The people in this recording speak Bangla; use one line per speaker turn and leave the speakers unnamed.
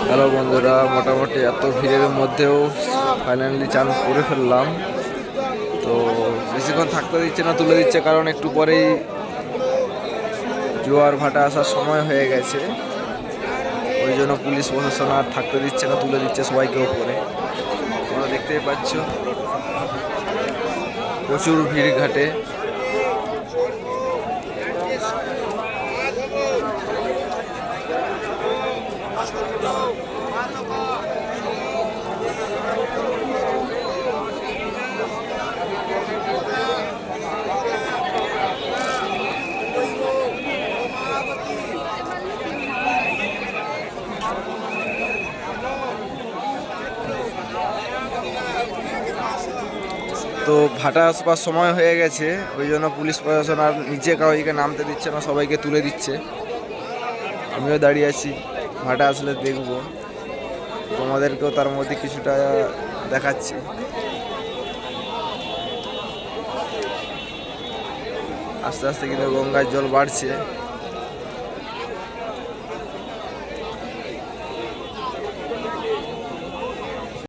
হ্যালো বন্ধুরা, মোটামুটি এত ভিড়ের মধ্যেও ফাইনালি চান করে ফেললাম। তো বেশিক্ষণ থাকতে দিচ্ছে না, তুলে দিচ্ছে, কারণ একটু পরেই জোয়ার ভাটা আসার সময় হয়ে গেছে। ওই জন্য পুলিশ প্রশাসন আর থাকতে দিচ্ছে না, তুলে দিচ্ছে সবাইকে ওপরে। তোমরা দেখতেই পাচ্ছ প্রচুর ভিড় ঘাটে। তো ভাটা আসবার সময় হয়ে গেছে, ওই জন্য পুলিশ প্রশাসন আর নিচে কাউকে নামতে দিচ্ছে না, সবাইকে তুলে দিচ্ছে। আমিও দাঁড়িয়ে আছি, ভাটা আসলে দেখবো, তোমাদেরকেও তার মধ্যে কিছুটা দেখাচ্ছি। আস্তে আস্তে কিন্তু গঙ্গার জল বাড়ছে।